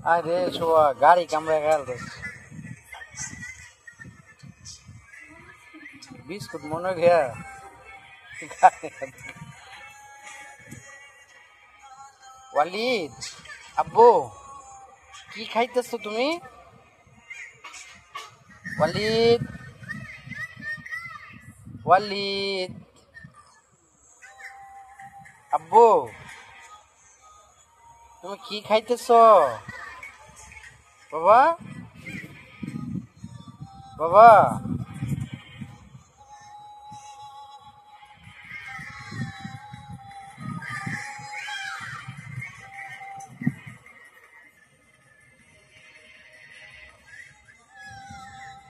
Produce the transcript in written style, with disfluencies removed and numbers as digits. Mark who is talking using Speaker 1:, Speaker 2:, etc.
Speaker 1: আরে শোয়া গাড়ি কামড়ে গেল বিস্কুট মনে গিয়া ওয়ালিদ আব্বু কি খাইতেছো তুমি? ওয়ালিদ ওয়ালিদ আব্বু তুমি কি খাইতেছো? বাবা বাবা